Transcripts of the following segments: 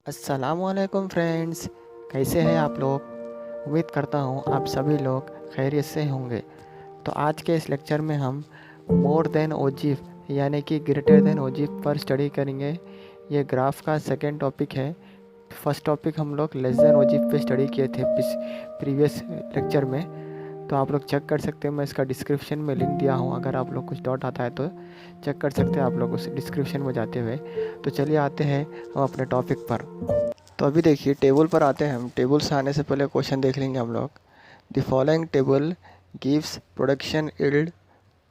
अस्सलामुअलैकुम फ्रेंड्स, कैसे हैं आप लोग। उम्मीद करता हूँ आप सभी लोग खैरियत से होंगे। तो आज के इस लेक्चर में हम मोर देन ओजीफ यानी कि ग्रेटर देन ओजीफ पर स्टडी करेंगे। ये ग्राफ का सेकंड टॉपिक है। फर्स्ट टॉपिक हम लोग लेस देन ओजीफ पे स्टडी किए थे प्रीवियस लेक्चर में। तो आप लोग चेक कर सकते हैं, मैं इसका डिस्क्रिप्शन में लिंक दिया हूँ। अगर आप लोग कुछ डाउट आता है तो चेक कर सकते हैं आप लोग उस डिस्क्रिप्शन में जाते हुए। तो चलिए आते हैं हम अपने टॉपिक पर। तो अभी देखिए टेबल पर आते हैं हम। टेबल से आने से पहले क्वेश्चन देख लेंगे हम लोग। The following table gives production yield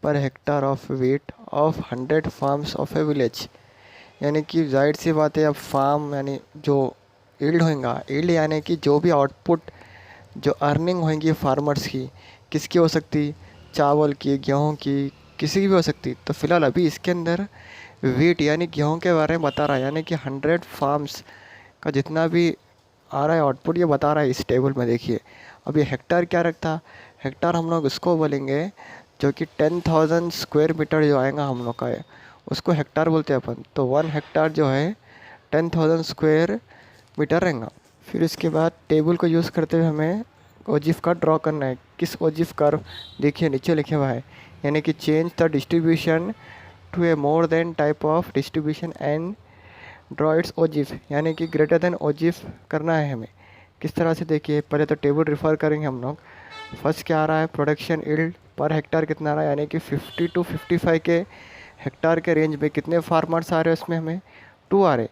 per hectare of wheat of 100 farms of A village. यानी कि जाहिर सी बात है, अब फार्म यानी जो यील्ड होगा, यील्ड यानी कि जो भी आउटपुट, जो अर्निंग होंगी फार्मर्स की, किसकी हो सकती, चावल की, गेहूँ की, किसी की भी हो सकती। तो फिलहाल अभी इसके अंदर वीट यानी गेहूँ के बारे में बता रहा है, यानी कि 100 फार्म्स का जितना भी आ रहा है आउटपुट ये बता रहा है इस टेबल में। देखिए अब ये हेक्टर क्या रखता, हेक्टर हम लोग उसको बोलेंगे जो कि 10,000 स्क्वायर मीटर जो आएगा हम लोग का है, उसको हेक्टर बोलते हैं अपन। तो 1 हेक्टर जो है 10,000 स्क्वायर मीटर रहेगा। फिर इसके बाद टेबल को यूज़ करते हुए हमें ओजीफ का ड्रॉ करना है। किस ओजीफ कर्व, देखिए नीचे लिखे हुआ है, यानी कि change the distribution to a more than type of distribution and draw its ओजीफ, यानी कि ग्रेटर देन ओजीफ करना है हमें। किस तरह से, देखिए पहले तो टेबल रेफर करेंगे हम लोग। फर्स्ट क्या आ रहा है, प्रोडक्शन यील्ड पर हेक्टर कितना आ रहा है, यानी कि 50 to 55 के हेक्टर के रेंज में कितने फार्मर्स आ रहे हैं, उसमें हमें 2 आ रहे।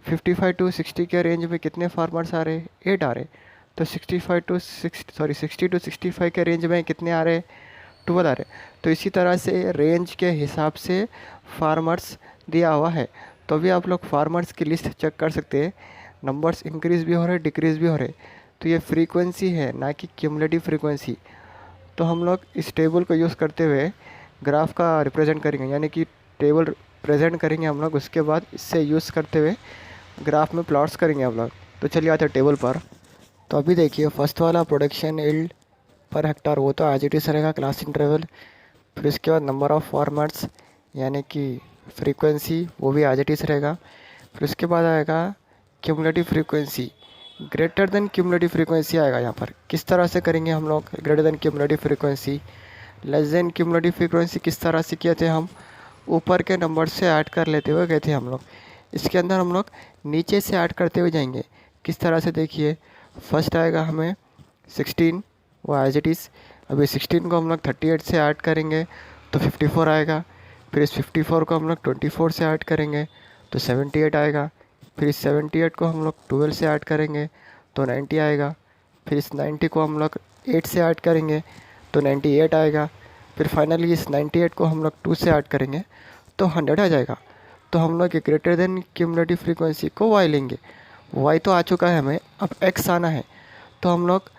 55 to 60 के रेंज में कितने फार्मर्स आ रहे, 8 आ रहे। तो 60 to 65 के रेंज में कितने आ रहे, 12 आ रहे। तो इसी तरह से रेंज के हिसाब से फार्मर्स दिया हुआ है। तो अभी आप लोग फार्मर्स की लिस्ट चेक कर सकते हैं, नंबर्स इंक्रीज़ भी हो रहे, डिक्रीज़ भी हो रहे। तो ये फ्रीक्वेंसी है, ना कि क्यूमुलेटिव फ्रीक्वेंसी। तो हम लोग इस टेबल को यूज़ करते हुए ग्राफ का रिप्रेजेंट करेंगे, यानी कि टेबल प्रेजेंट करेंगे हम लोग, उसके बाद इससे यूज़ करते हुए ग्राफ में प्लॉट्स करेंगे हम लोग। तो चलिए आते हैं टेबल पर। तो अभी देखिए फर्स्ट वाला प्रोडक्शन यील्ड पर हेक्टर, वो तो एज इट इज़ रहेगा क्लास इंटरवल। फिर इसके बाद नंबर ऑफ फार्मर्स यानी कि फ्रीक्वेंसी, वो भी एज इट इज़ रहेगा। फिर उसके बाद आएगा cumulative frequency, greater than cumulative frequency आएगा यहाँ पर। किस तरह से करेंगे हम लोग greater than cumulative frequency, less than cumulative frequency किस तरह से किए थे हम, ऊपर के नंबर से ऐड कर लेते हुए गए थे हम लोग। इसके अंदर हम लोग नीचे से ऐड करते हुए जाएंगे। किस तरह से, देखिए फर्स्ट आएगा हमें 16, वो एज इट इज़। अभी 16 को हम लोग 38 से ऐड करेंगे तो 54 आएगा। फिर इस 54 को हम लोग 24 से ऐड करेंगे तो 78 आएगा। फिर इस 78 को हम लोग 12 से ऐड करेंगे तो 90 आएगा। फिर इस 90 को हम लोग 8 से ऐड करेंगे तो 98 आएगा। फिर फाइनली इस 98 को हम लोग 2 से ऐड करेंगे तो 100 आ जाएगा। तो हम लोग ग्रेटर देन क्यूमुलेटिव फ्रीक्वेंसी को वाई लेंगे। वाई तो आ चुका है हमें, अब एक्स आना है। तो हम लोग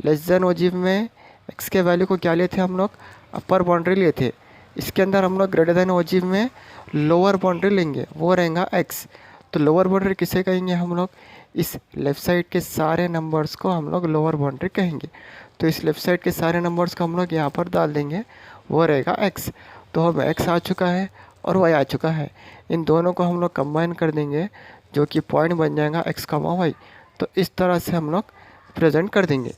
लेस देन ओजीफ में एक्स के वैल्यू को क्या लिए थे हम लोग, अपर बाउंड्री लिए थे। इसके अंदर हम लोग ग्रेटर देन ओजीफ में लोअर बाउंड्री लेंगे, वो रहेगा एक्स। तो लोअर बाउंड्री किसे कहेंगे हम लोग, इस लेफ़्ट साइड के सारे नंबर्स को हम लोग लोअर बाउंड्री कहेंगे। तो इस लेफ़्ट साइड के सारे नंबर्स को हम लोग यहाँ पर डाल देंगे, वो रहेगा एक्स। तो अब एक्स आ चुका है और वाई आ चुका है, इन दोनों को हम लोग कंबाइन कर देंगे जो कि पॉइंट बन जाएगा एक्स का वाई। तो इस तरह से हम लोग प्रेजेंट कर देंगे।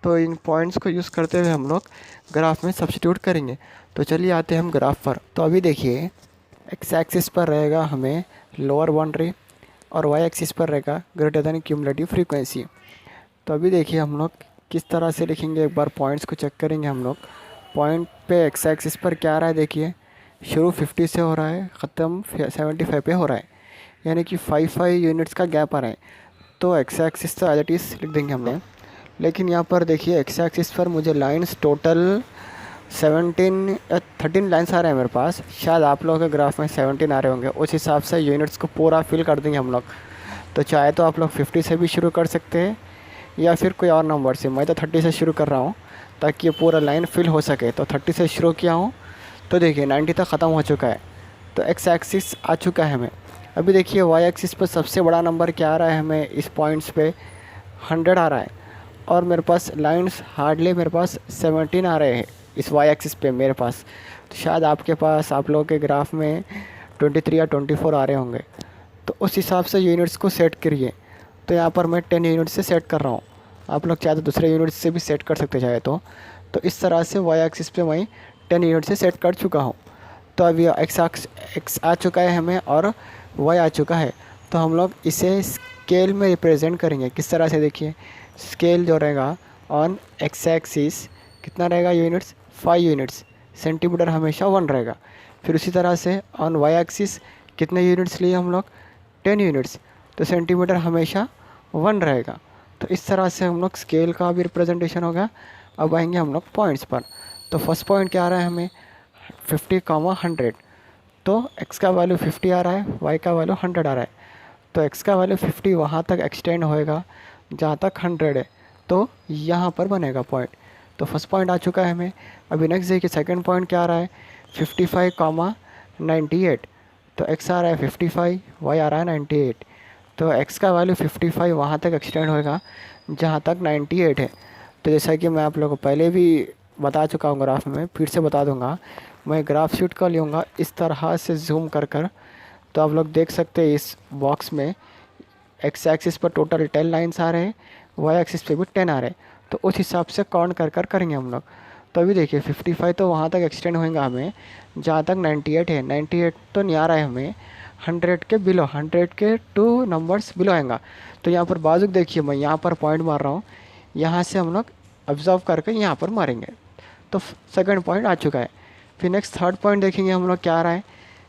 तो इन पॉइंट्स को यूज़ करते हुए हम लोग ग्राफ में सब्स्टिट्यूट करेंगे। तो चलिए आते हैं हम ग्राफ पर। तो अभी देखिए एक्स एक्सिस पर रहेगा हमें लोअर बाउंड्री और वाई एक्सिस पर रहेगा ग्रेटर देन क्यूमुलेटिव फ्रीक्वेंसी। तो अभी देखिए हम लोग किस तरह से लिखेंगे, एक बार पॉइंट्स को चेक करेंगे हम लोग। पॉइंट पे एक्स एक्सिस पर क्या आ रहा है, देखिए शुरू 50 से हो रहा है, ख़त्म 75 पे हो रहा है, यानी कि 5 यूनिट्स का गैप आ रहा है। तो एक्स एक्सिस तो एज इट इज़ लिख देंगे हमने। लेकिन यहाँ पर देखिए एक्स एक्सिस पर मुझे लाइंस टोटल 13 लाइन्स आ रहे हैं मेरे पास। शायद आप लोगों के ग्राफ में 17 आ रहे होंगे, उस हिसाब से यूनिट्स को पूरा फिल कर देंगे हम लोग। तो चाहे तो आप लोग 50 से भी शुरू कर सकते हैं या फिर कोई और नंबर से। मैं तो 30 से शुरू कर रहा हूँ ताकि ये पूरा लाइन फिल हो सके। तो 30 से शुरू किया हूँ, तो देखिए 90 तक ख़त्म हो चुका है। तो एक्स एक्सिस आ चुका है हमें। अभी देखिए वाई एक्सिस पर सबसे बड़ा नंबर क्या आ रहा है हमें, इस पॉइंट्स पे 100 आ रहा है। और मेरे पास लाइंस हार्डली मेरे पास 17 आ रहे हैं इस वाई एक्सिस पे मेरे पास। तो शायद आपके पास, आप लोगों के ग्राफ में 23 या 24 आ रहे होंगे। तो उस हिसाब से यूनिट्स को सेट करिए। तो यहाँ पर मैं 10 यूनिट से सेट कर रहा हूँ, आप लोग चाहे तो दूसरे यूनिट से भी सेट कर सकते चाहे तो इस तरह से वाई एक्सिस पे मैं 10 यूनिट से सेट कर चुका हूँ। तो अभी एक्स आ चुका है हमें और वाई आ चुका है। तो हम लोग इसे स्केल में रिप्रेजेंट करेंगे। किस तरह से देखिए, स्केल जो रहेगा ऑन एक्स एक्सिस कितना रहेगा यूनिट्स, 5 यूनिट्स, सेंटीमीटर हमेशा 1 रहेगा। फिर उसी तरह से ऑन वाई एक्सिस कितने यूनिट्स लिए हम लोग, 10 यूनिट्स, तो सेंटीमीटर हमेशा 1 रहेगा। तो इस तरह से हम लोग स्केल का भी रिप्रेजेंटेशन होगा। अब आएंगे हम लोग पॉइंट्स पर। तो फर्स्ट पॉइंट क्या आ रहा है हमें, 50, 100। तो x का वैल्यू 50 आ रहा है, y का वैल्यू 100 आ रहा है। तो x का वैल्यू 50 वहाँ तक एक्सटेंड होएगा जहाँ तक 100 है, तो यहाँ पर बनेगा पॉइंट। तो फर्स्ट पॉइंट आ चुका है हमें। अभी नेक्स्ट देखिए सेकंड पॉइंट क्या आ रहा है, 55, 98। तो x आ रहा है 55, y आ रहा है 98। तो x का वैल्यू 55 वहाँ तक एक्सटेंड होएगा जहाँ तक 98 है। तो जैसा कि मैं आप लोगों को पहले भी बता चुका हूँ ग्राफ में, फिर से बता दूंगा। मैं ग्राफ शीट का लूँगा इस तरह से जूम कर तो आप लोग देख सकते हैं इस बॉक्स में एक्स एक्सिस पर टोटल 10 लाइन्स आ रहे हैं, वाई एक्सिस पे भी 10 आ रहे हैं। तो उस हिसाब से काउंट कर करेंगे हम लोग। तो अभी देखिए 55 तो वहाँ तक एक्सटेंड होएगा हमें जहाँ तक 98 है। 98 तो नहीं आ रहा है हमें, 100 के बिलो, 100 के 2 नंबर्स बिलो आएगा। तो यहाँ पर बाजू देखिए, मैं यहाँ पर पॉइंट मार रहा हूँ, यहाँ से हम लोग ऑब्जर्व करके यहाँ पर मारेंगे। तो सेकंड पॉइंट आ चुका है। फिर नेक्स्ट थर्ड पॉइंट देखेंगे हम लोग क्या आ रहा है,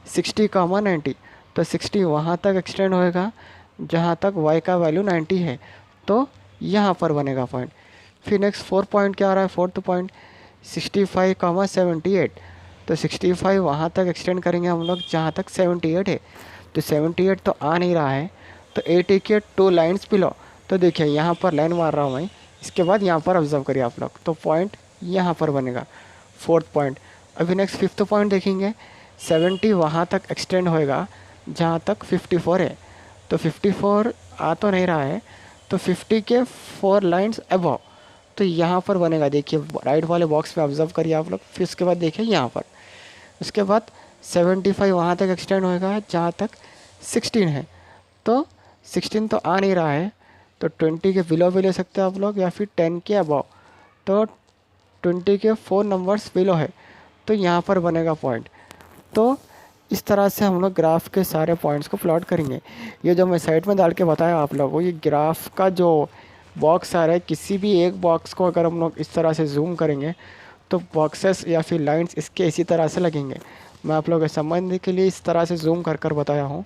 60, 90। तो 60 वहाँ तक एक्सटेंड होएगा जहाँ तक y का वैल्यू 90 है, तो यहाँ पर बनेगा पॉइंट। फिर नेक्स्ट फोर्थ पॉइंट क्या आ रहा है, फोर्थ पॉइंट 65, 78। तो 65 वहाँ तक एक्सटेंड करेंगे हम लोग जहाँ तक 78 है। तो 78 तो आ नहीं रहा है, तो 80 के 2 लाइन्स बिलो। तो देखिए यहाँ पर लाइन मार रहा हूँ मैं, इसके बाद यहाँ पर ऑब्जर्व करिए आप लोग, तो पॉइंट यहाँ पर बनेगा फोर्थ पॉइंट। अभी नेक्स्ट फिफ्थ पॉइंट देखेंगे, 70 वहाँ तक एक्सटेंड होएगा जहाँ तक 54 है। तो 54 आ तो नहीं रहा है, तो 50 के 4 लाइन्स अबव, तो यहाँ पर बनेगा। देखिए राइट वाले बॉक्स में ऑब्जर्व करिए आप लोग। फिर उसके बाद देखिए यहाँ पर, उसके बाद 75 वहाँ तक एक्सटेंड होएगा जहाँ तक 16 है। तो 16 तो आ नहीं रहा है, तो 20 के बिलो भी ले सकते हैं आप लोग, या फिर 10 के अबव। तो 20 के 4 नंबर्स बिलो है, तो यहाँ पर बनेगा पॉइंट। तो इस तरह से हम लोग ग्राफ के सारे पॉइंट्स को प्लॉट करेंगे। ये जो मैं साइड में डाल के बताया आप लोगों को, ये ग्राफ का जो बॉक्स आ रहा है, किसी भी एक बॉक्स को अगर हम लोग इस तरह से जूम करेंगे तो बॉक्सेस या फिर लाइंस इसके इसी तरह से लगेंगे। मैं आप लोगों के समझने के लिए इस तरह से जूम कर बताया हूँ,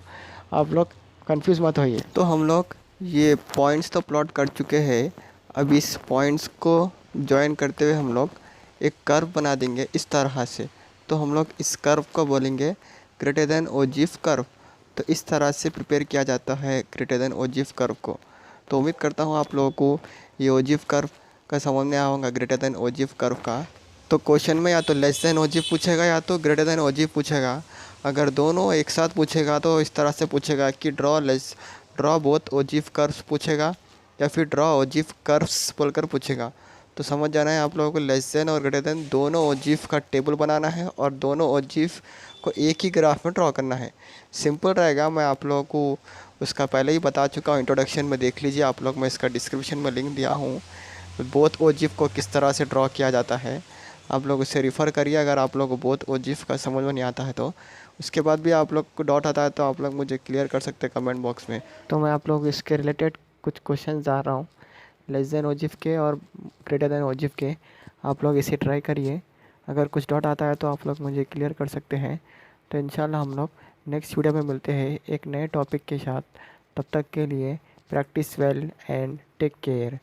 आप लोग कंफ्यूज मत होइए। तो हम लोग ये पॉइंट्स तो प्लॉट कर चुके हैं। अब इस पॉइंट्स को ज्वाइन करते हुए हम लोग एक कर्व बना देंगे इस तरह से। तो हम लोग इस कर्व को बोलेंगे ग्रेटर देन ओजीफ कर्व। तो इस तरह से प्रिपेयर किया जाता है ग्रेटर देन ओजीफ कर्व को। तो उम्मीद करता हूँ आप लोगों को ये ओजीफ कर्व का समझ में आया होगा, ग्रेटर देन ओजीफ कर्व का। तो क्वेश्चन में या तो लेस देन ओजीफ पूछेगा या तो ग्रेटर देन ओजीफ पूछेगा। अगर दोनों एक साथ पूछेगा तो इस तरह से पूछेगा कि ड्रॉ बोथ ओजीफ कर्व्स पूछेगा, या फिर ड्रॉ ओजीफ कर्व्स बोलकर पूछेगा। तो समझ जाना है आप लोगों को, लेस देन और ग्रेटर देन दोनों ओजीफ का टेबल बनाना है और दोनों ओजीफ को एक ही ग्राफ में ड्रॉ करना है। सिंपल रहेगा, मैं आप लोगों को उसका पहले ही बता चुका हूँ, इंट्रोडक्शन में देख लीजिए आप लोग, मैं इसका डिस्क्रिप्शन में लिंक दिया हूँ। बोथ ओजीफ को किस तरह से ड्रॉ किया जाता है, आप लोग उसे रिफ़र करिए अगर आप लोग को बोथ ओजीफ का समझ में नहीं आता है तो। उसके बाद भी आप लोग को डाउट आता है तो आप लोग मुझे क्लियर कर सकते हैं कमेंट बॉक्स में। तो मैं आप लोग इसके रिलेटेड कुछ क्वेश्चन जा रहा हूँ, लेस देन ओजीफ के और ग्रेटर देन ओजीफ के। आप लोग इसे ट्राई करिए, अगर कुछ डाउट आता है तो आप लोग मुझे क्लियर कर सकते हैं। तो इंशाल्लाह हम लोग नेक्स्ट वीडियो में मिलते हैं एक नए टॉपिक के साथ। तब तक के लिए practice well and take care.